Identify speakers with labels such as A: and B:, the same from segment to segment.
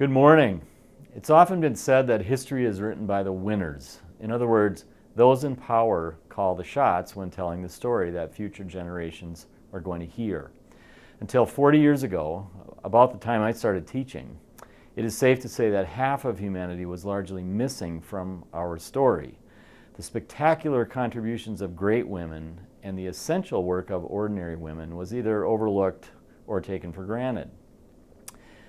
A: Good morning. It's often been said that history is written by the winners. In other words, those in power call the shots when telling the story that future generations are going to hear. Until 40 years ago, about the time I started teaching, it is safe to say that half of humanity was largely missing from our story. The spectacular contributions of great women and the essential work of ordinary women was either overlooked or taken for granted.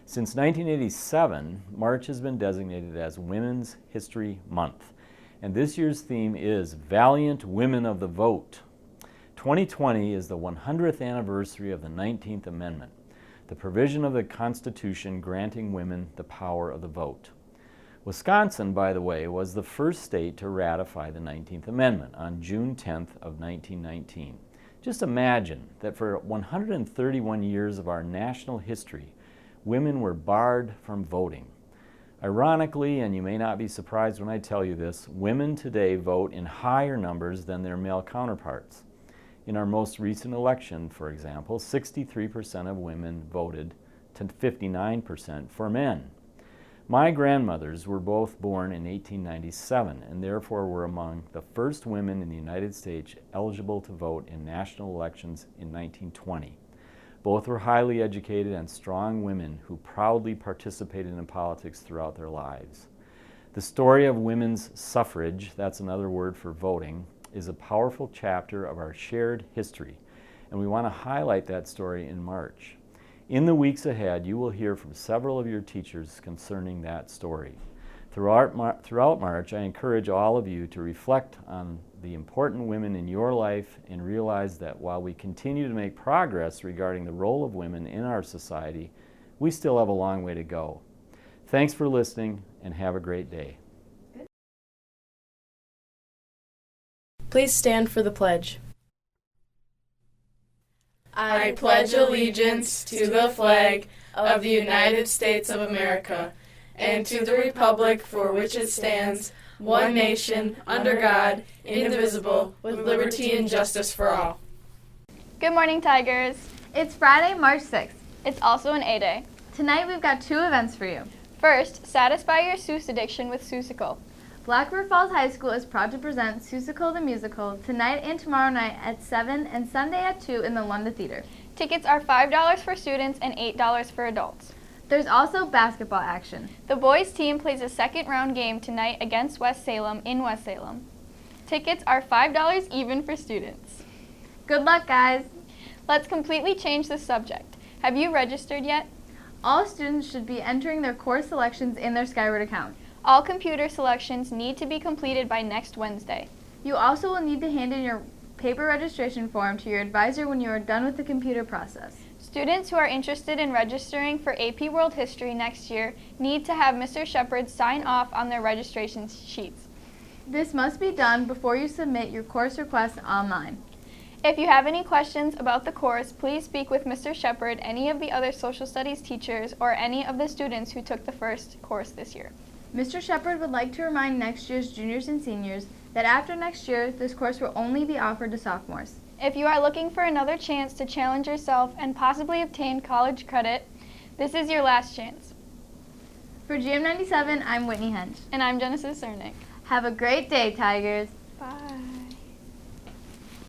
A: Since 1987, March has been designated as Women's History Month, and this year's theme is Valiant Women of the Vote. 2020 is the 100th anniversary of the 19th Amendment, the provision of the Constitution granting women the power of the vote. Wisconsin, by the way, was the first state to ratify the 19th Amendment on June 10th of 1919. Just imagine that for 131 years of our national history, women were barred from voting. Ironically, and you may not be surprised when I tell you this, women today vote in higher numbers than their male counterparts. In our most recent election, for example, 63% of women voted to 59% for men. My grandmothers were both born in 1897 and therefore were among the first women in the United States eligible to vote in national elections in 1920. Both were highly educated and strong women who proudly participated in politics throughout their lives. The story of women's suffrage, that's another word for voting, is a powerful chapter of our shared history, and we want to highlight that story in March. In the weeks ahead, you will hear from several of your teachers concerning that story. Throughout March, I encourage all of you to reflect on the important women in your life and realize that while we continue to make progress regarding the role of women in our society, we still have a long way to go. Thanks for listening and have a great day.
B: Please stand for the pledge.
C: I pledge allegiance to the flag of the United States of America and to the republic for which it stands, one nation, under God, indivisible, with liberty and justice for all.
D: Good morning, Tigers.
E: It's Friday, March 6th.
D: It's also an A-Day.
E: Tonight we've got two events for you.
D: First, satisfy your Seuss addiction with Seussical.
E: Blackbird Falls High School is proud to present Seussical the Musical tonight and tomorrow night at 7 and Sunday at 2 in the London Theater.
D: Tickets are $5 for students and $8 for adults.
E: There's also basketball action.
D: The boys team plays a second-round game tonight against West Salem in West Salem. Tickets are $5 even for students.
E: Good luck, guys.
D: Let's completely change the subject. Have you registered yet?
E: All students should be entering their course selections in their Skyward account.
D: All computer selections need to be completed by next Wednesday.
E: You also will need to hand in your paper registration form to your advisor when you are done with the computer process.
D: Students who are interested in registering for AP World History next year need to have Mr. Shepard sign off on their registration sheets.
E: This must be done before you submit your course request online.
D: If you have any questions about the course, please speak with Mr. Shepard, any of the other social studies teachers, or any of the students who took the first course this year.
E: Mr. Shepard would like to remind next year's juniors and seniors that after next year, this course will only be offered to sophomores.
D: If you are looking for another chance to challenge yourself and possibly obtain college credit, this is your last chance.
E: For GM97, I'm Whitney Hench.
D: And I'm Genesis Cernick.
E: Have a great day, Tigers.